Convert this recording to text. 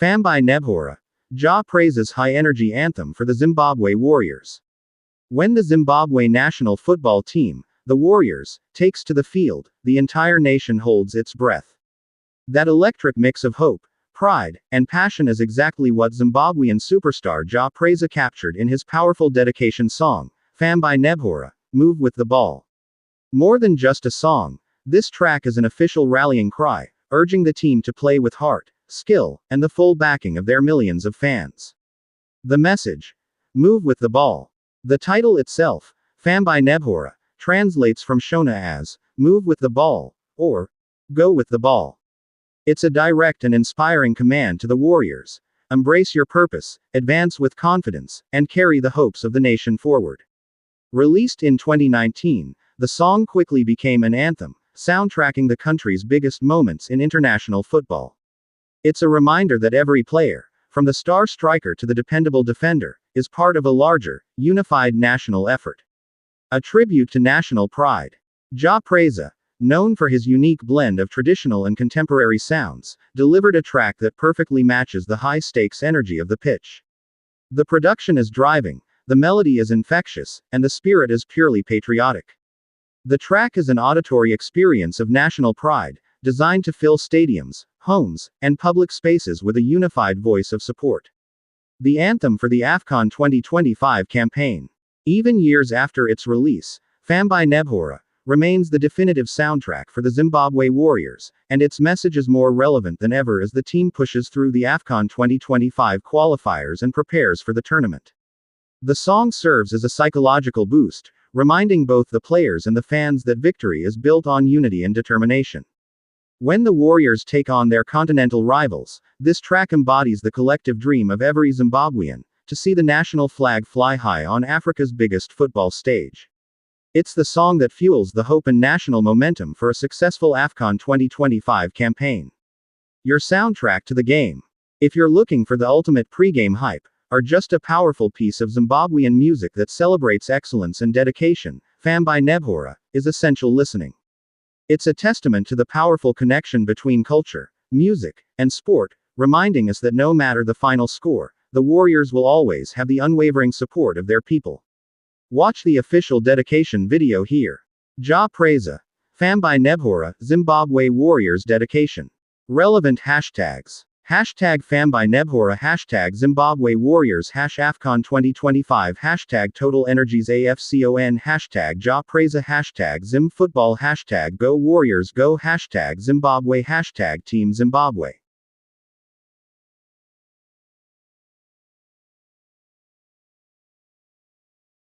Fambai Nebhora, Jah Prayzah's high-energy anthem for the Zimbabwe Warriors. When the Zimbabwe national football team, the Warriors, takes to the field, the entire nation holds its breath. That electric mix of hope, pride, and passion is exactly what Zimbabwean superstar Jah Prayzah captured in his powerful dedication song, Fambai Nebhora, Move with the Ball. More than just a song, this track is an official rallying cry, urging the team to play with heart, skill, and the full backing of their millions of fans. The message: Move with the ball. The title itself, Fambai Nebhora, translates from Shona as, Move with the ball, or, Go with the ball. It's a direct and inspiring command to the Warriors: embrace your purpose, advance with confidence, and carry the hopes of the nation forward. Released in 2019, the song quickly became an anthem, soundtracking the country's biggest moments in international football. It's a reminder that every player, from the star striker to the dependable defender, is part of a larger, unified national effort. A tribute to national pride. Jah Prayzah, known for his unique blend of traditional and contemporary sounds, delivered a track that perfectly matches the high-stakes energy of the pitch. The production is driving, the melody is infectious, and the spirit is purely patriotic. The track is an auditory experience of national pride, designed to fill stadiums, homes, and public spaces with a unified voice of support. The anthem for the AFCON 2025 campaign. Even years after its release, Fambai Nebhora remains the definitive soundtrack for the Zimbabwe Warriors, and its message is more relevant than ever as the team pushes through the AFCON 2025 qualifiers and prepares for the tournament. The song serves as a psychological boost, reminding both the players and the fans that victory is built on unity and determination. When the Warriors take on their continental rivals, this track embodies the collective dream of every Zimbabwean, to see the national flag fly high on Africa's biggest football stage. It's the song that fuels the hope and national momentum for a successful AFCON 2025 campaign. Your soundtrack to the game. If you're looking for the ultimate pre-game hype, or just a powerful piece of Zimbabwean music that celebrates excellence and dedication, Fambai Nebhora is essential listening. It's a testament to the powerful connection between culture, music, and sport, reminding us that no matter the final score, the Warriors will always have the unwavering support of their people. Watch the official dedication video here. Jah Prayzah, Fambai Nebhora, Zimbabwe Warriors dedication. Relevant hashtags. Hashtag Fambai Nebhora, hashtag Zimbabwe Warriors, #AFCON 2025, hashtag Total Energies AFCON, hashtag Jah Prayzah, hashtag Zim Football, hashtag Go Warriors Go, hashtag Zimbabwe, hashtag Team Zimbabwe.